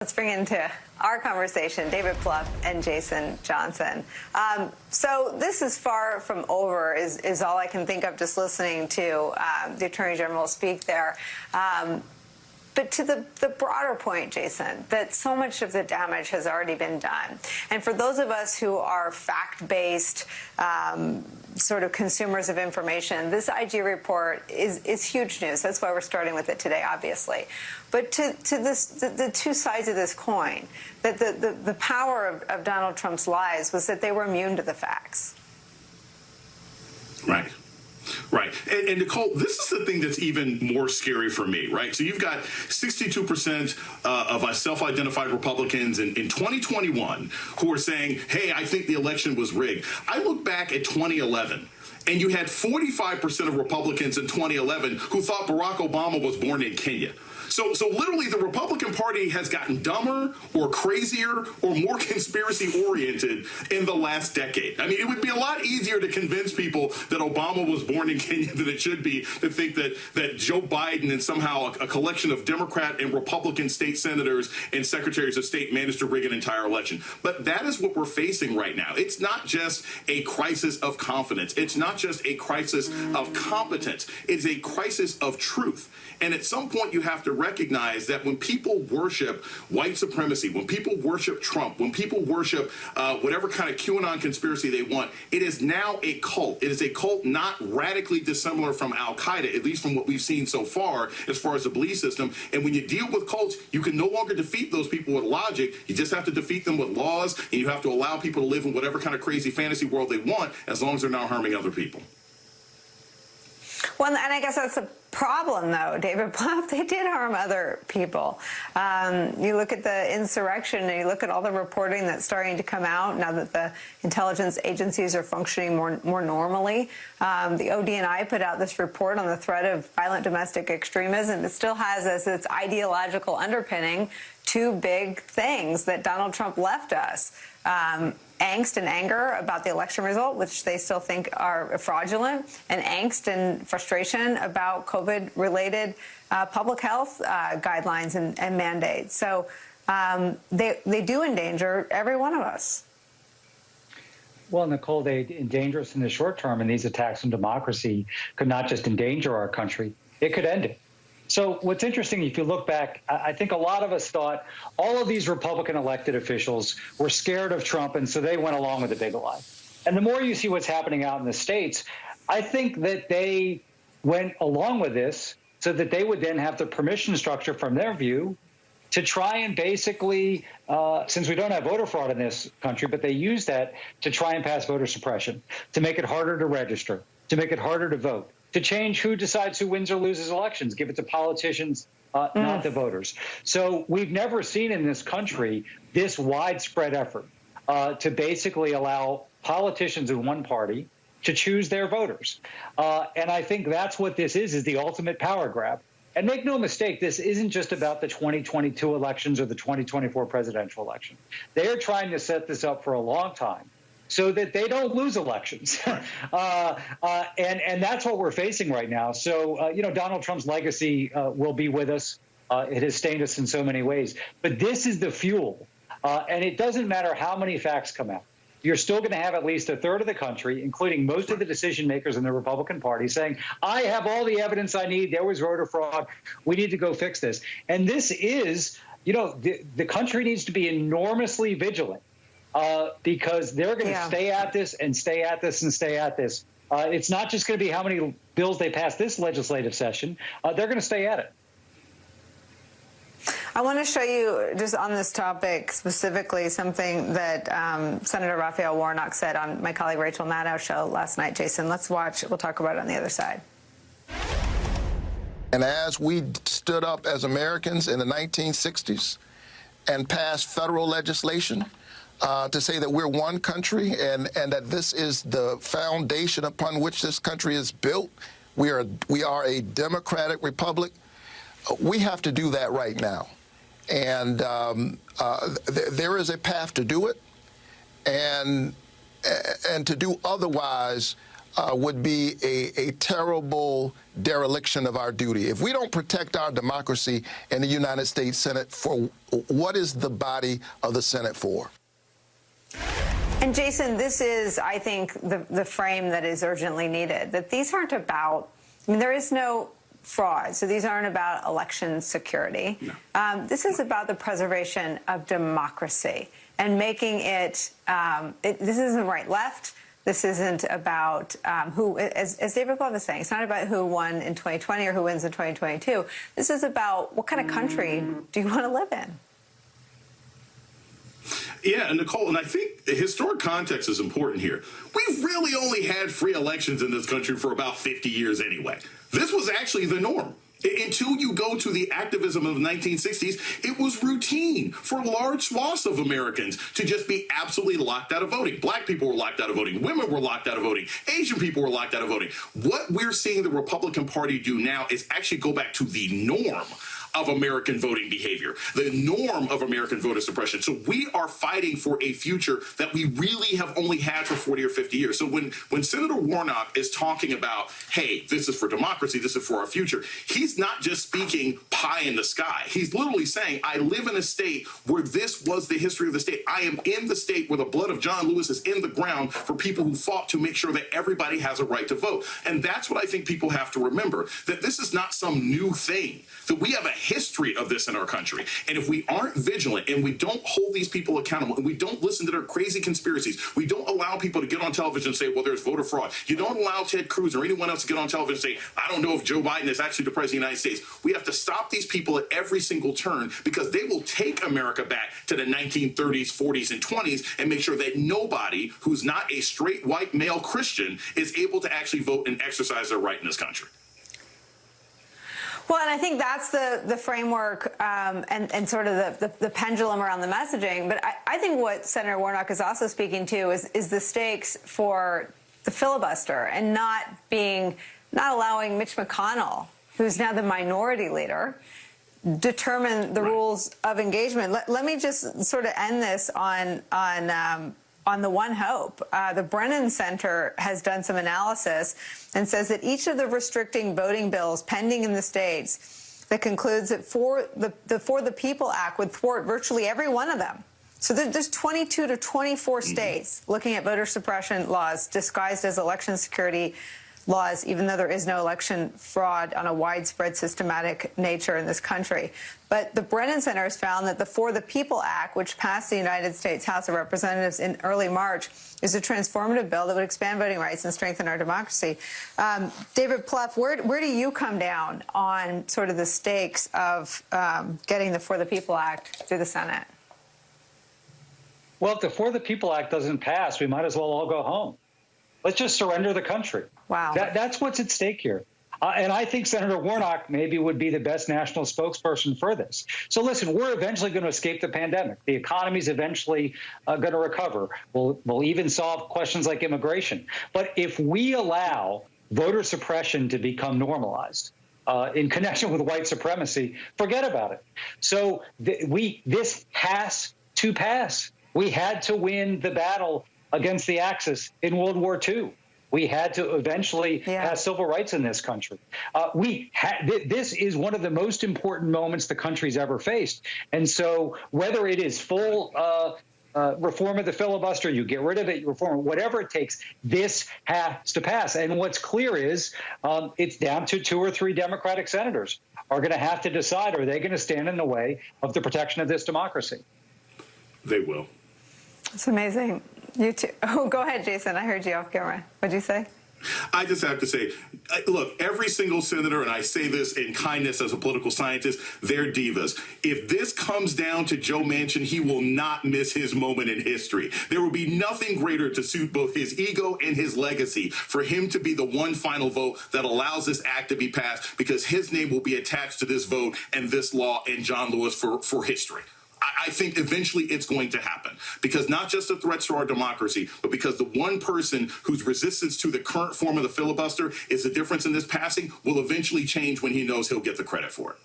Let's bring into our conversation David Plouffe and Jason Johnson. So this is far from over, is all I can think of just listening to the Attorney General speak there. But to the broader point, Jason, that so much of the damage has already been done. And for those of us who are fact-based sort of consumers of information, this IG report is huge news. That's why we're starting with it today, obviously. But to the two sides of this coin, that the power of Donald Trump's lies was that they were immune to the facts. Right. Right. And Nicole, this is the thing that's even more scary for me, right? So you've got 62% of self-identified Republicans in 2021 who are saying, hey, I think the election was rigged. I look back at 2011. And you had 45% of Republicans in 2011 who thought Barack Obama was born in Kenya. So literally the Republican Party has gotten dumber or crazier or more conspiracy-oriented in the last decade. I mean, it would be a lot easier to convince people that Obama was born in Kenya than it should be to think that Joe Biden and somehow a collection of Democrat and Republican state senators and secretaries of state managed to rig an entire election. But that is what we're facing right now. It's not just a crisis of confidence. It's not just a crisis of competence. It's a crisis of truth. And at some point, you have to recognize that when people worship white supremacy, when people worship Trump, when people worship whatever kind of QAnon conspiracy they want, it is now a cult. It is a cult not radically dissimilar from Al-Qaeda, at least from what we've seen so far as the belief system. And when you deal with cults, you can no longer defeat those people with logic. You just have to defeat them with laws, and you have to allow people to live in whatever kind of crazy fantasy world they want, as long as they're not harming other people. Well, and I guess that's the problem, though, David Plouffe. They did harm other people. You look at the insurrection, and you look at all the reporting that's starting to come out now that the intelligence agencies are functioning more normally. The ODNI put out this report on the threat of violent domestic extremism. It still has as its ideological underpinning two big things that Donald Trump left us. Angst and anger about the election result, which they still think are fraudulent, and angst and frustration about COVID-related public health guidelines and mandates. So they do endanger every one of us. Well, Nicole, they endanger us in the short term, and these attacks on democracy could not just endanger our country, it could end it. So what's interesting, if you look back, I think a lot of us thought all of these Republican elected officials were scared of Trump, and so they went along with the big lie. And the more you see what's happening out in the states, I think that they went along with this so that they would then have the permission structure from their view to try and basically, since we don't have voter fraud in this country, but they use that to try and pass voter suppression, to make it harder to register, to make it harder to vote, to change who decides who wins or loses elections, give it to politicians, not the voters. So we've never seen in this country this widespread effort to basically allow politicians in one party to choose their voters. And I think that's what this is the ultimate power grab. And make no mistake, this isn't just about the 2022 elections or the 2024 presidential election. They are trying to set this up for a long time, so that they don't lose elections. And that's what we're facing right now. So, Donald Trump's legacy will be with us. It has stained us in so many ways. But this is the fuel. And it doesn't matter how many facts come out. You're still going to have at least a third of the country, including most of the decision makers in the Republican Party, saying, I have all the evidence I need. There was voter fraud. We need to go fix this. And this is, the country needs to be enormously vigilant. Because they're going to stay at this and stay at this and stay at this. It's not just going to be how many bills they pass this legislative session. They're going to stay at it. I want to show you, just on this topic specifically, something that Senator Raphael Warnock said on my colleague Rachel Maddow's show last night. Jason, let's watch. We'll talk about it on the other side. And as we stood up as Americans in the 1960s and passed federal legislation, to say that we're one country and that this is the foundation upon which this country is built. We are a democratic republic. We have to do that right now. And there is a path to do it. And to do otherwise would be a terrible dereliction of our duty. If we don't protect our democracy in the United States Senate, for what is the body of the Senate for? And Jason, this is, I think, the frame that is urgently needed, that these aren't about, I mean, there is no fraud, so these aren't about election security. No. This is about the preservation of democracy and making it, this isn't right-left. This isn't about who, as David Bluff is saying, it's not about who won in 2020 or who wins in 2022. This is about what kind of country do you want to live in? Yeah, and Nicole, and I think the historic context is important here. We've really only had free elections in this country for about 50 years anyway. This was actually the norm. Until you go to the activism of the 1960s, it was routine for large swaths of Americans to just be absolutely locked out of voting. Black people were locked out of voting. Women were locked out of voting. Asian people were locked out of voting. What we're seeing the Republican Party do now is actually go back to the norm of American voting behavior, the norm of American voter suppression. So we are fighting for a future that we really have only had for 40 or 50 years. So when Senator Warnock is talking about, hey, this is for democracy, this is for our future, he's not just speaking pie in the sky. He's literally saying, I live in a state where this was the history of the state. I am in the state where the blood of John Lewis is in the ground for people who fought to make sure that everybody has a right to vote. And that's what I think people have to remember, that this is not some new thing, that we have a history of this in our country. And if we aren't vigilant and we don't hold these people accountable and we don't listen to their crazy conspiracies, we don't allow people to get on television and say, well, there's voter fraud. You don't allow Ted Cruz or anyone else to get on television and say, I don't know if Joe Biden is actually the president of the United States. We have to stop these people at every single turn because they will take America back to the 1930s, 40s, and 20s and make sure that nobody who's not a straight white male Christian is able to actually vote and exercise their right in this country. Well, and I think that's the framework and sort of the pendulum around the messaging. But I think what Senator Warnock is also speaking to is the stakes for the filibuster and not allowing Mitch McConnell, who's now the minority leader, determine the rules of engagement. Let me just sort of end this on the one hope. The Brennan Center has done some analysis and says that each of the restricting voting bills pending in the states that concludes that For the People Act would thwart virtually every one of them. So there's 22 to 24 states looking at voter suppression laws disguised as election security laws, even though there is no election fraud on a widespread systematic nature in this country. But the Brennan Center has found that the For the People Act, which passed the United States House of Representatives in early March, is a transformative bill that would expand voting rights and strengthen our democracy. David Plouffe, where do you come down on sort of the stakes of getting the For the People Act through the Senate? Well, if the For the People Act doesn't pass, we might as well all go home. Let's just surrender the country. Wow. That's what's at stake here. And I think Senator Warnock maybe would be the best national spokesperson for this. So listen, we're eventually going to escape the pandemic. The economy's eventually going to recover. We'll even solve questions like immigration. But if we allow voter suppression to become normalized in connection with white supremacy, forget about it. So this has to pass. We had to win the battle against the Axis in World War II. We had to eventually have civil rights in this country. This is one of the most important moments the country's ever faced. And so whether it is full reform of the filibuster, you get rid of it, you reform it, whatever it takes, this has to pass. And what's clear is it's down to 2 or 3 Democratic senators are going to have to decide, are they going to stand in the way of the protection of this democracy? They will. It's amazing. You too. Oh, go ahead, Jason. I heard you off camera. What'd you say? I just have to say, look, every single senator, and I say this in kindness as a political scientist, they're divas. If this comes down to Joe Manchin, he will not miss his moment in history. There will be nothing greater to suit both his ego and his legacy for him to be the one final vote that allows this act to be passed, because his name will be attached to this vote and this law and John Lewis for history. I think eventually it's going to happen, because not just the threats to our democracy, but because the one person whose resistance to the current form of the filibuster is the difference in this passing will eventually change when he knows he'll get the credit for it.